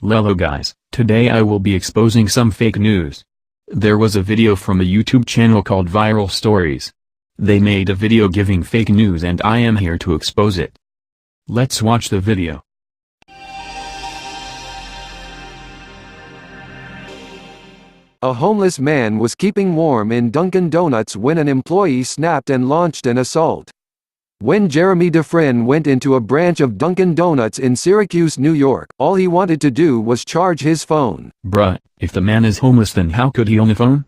Hello guys, today I will be exposing some fake news. There was a video from a YouTube channel called Viral Stories. They made a video giving fake news and I am here to expose it. Let's watch the video. A homeless man was keeping warm in Dunkin Donuts when an employee snapped and launched an assault. When Jeremy Dufresne went into a branch of Dunkin Donuts in Syracuse, New York, all he wanted to do was charge his phone. Bruh, if the man is homeless then how could he own a phone?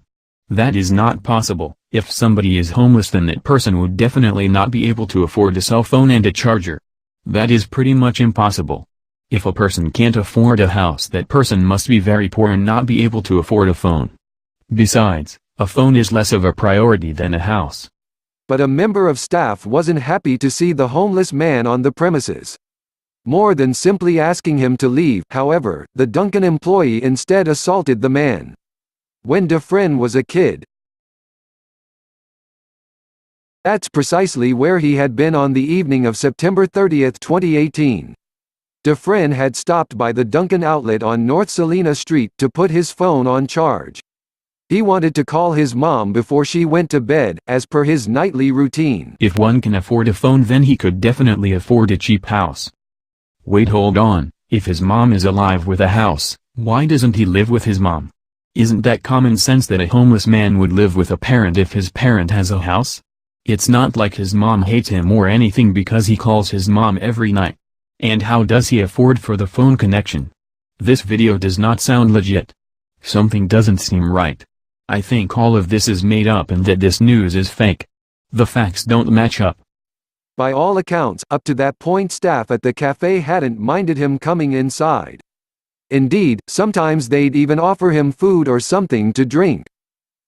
That is not possible. If somebody is homeless then that person would definitely not be able to afford a cell phone and a charger. That is pretty much impossible. If a person can't afford a house, that person must be very poor and not be able to afford a phone. Besides, a phone is less of a priority than a house. But a member of staff wasn't happy to see the homeless man on the premises. More than simply asking him to leave, however, the Dunkin employee instead assaulted the man. When Dufresne was a kid, that's precisely where he had been on the evening of September 30, 2018. Dufresne had stopped by the Dunkin outlet on North Salina Street to put his phone on charge. He wanted to call his mom before she went to bed, as per his nightly routine. If one can afford a phone then he could definitely afford a cheap house. Wait, hold on, if his mom is alive with a house, why doesn't he live with his mom? Isn't that common sense that a homeless man would live with a parent if his parent has a house? It's not like his mom hates him or anything because he calls his mom every night. And how does he afford for the phone connection? This video does not sound legit. Something doesn't seem right. I think all of this is made up and that this news is fake. The facts don't match up. By all accounts, up to that point staff at the cafe hadn't minded him coming inside. Indeed, sometimes they'd even offer him food or something to drink.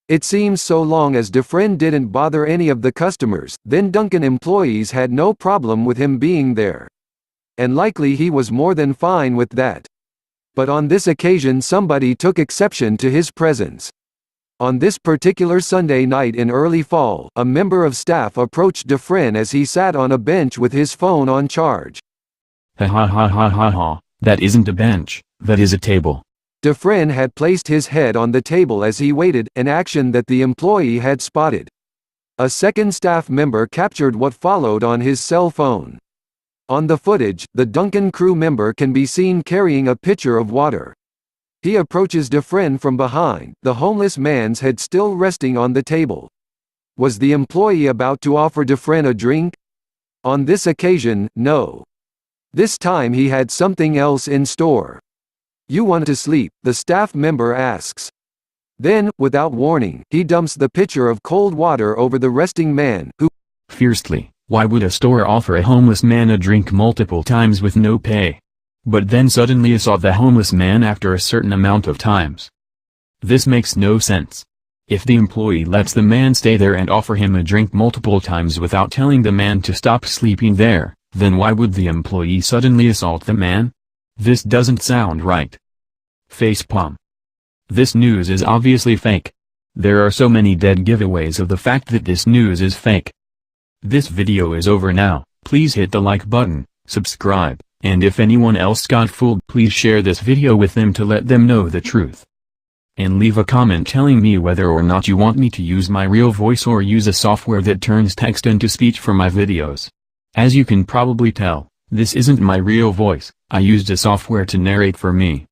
It seems so long as Dufresne didn't bother any of the customers, then Dunkin employees had no problem with him being there. And likely he was more than fine with that. But on this occasion somebody took exception to his presence. On this particular Sunday night in early fall, a member of staff approached Dufresne as he sat on a bench with his phone on charge. Ha ha ha ha ha ha, that isn't a bench, that is a table. Dufresne had placed his head on the table as he waited, an action that the employee had spotted. A second staff member captured what followed on his cell phone. On the footage, the Dunkin crew member can be seen carrying a pitcher of water. He approaches Dufresne from behind, the homeless man's head still resting on the table. Was the employee about to offer Dufresne a drink? On this occasion, no. This time he had something else in store. "You want to sleep?" the staff member asks. Then, without warning, he dumps the pitcher of cold water over the resting man, who fiercely, why would a store offer a homeless man a drink multiple times with no pay? But then suddenly assault the homeless man after a certain amount of times. This makes no sense. If the employee lets the man stay there and offer him a drink multiple times without telling the man to stop sleeping there, then why would the employee suddenly assault the man? This doesn't sound right. Facepalm. This news is obviously fake. There are so many dead giveaways of the fact that this news is fake. This video is over now. Please hit the like button, subscribe. And if anyone else got fooled, please share this video with them to let them know the truth. And leave a comment telling me whether or not you want me to use my real voice or use a software that turns text into speech for my videos. As you can probably tell, this isn't my real voice, I used a software to narrate for me.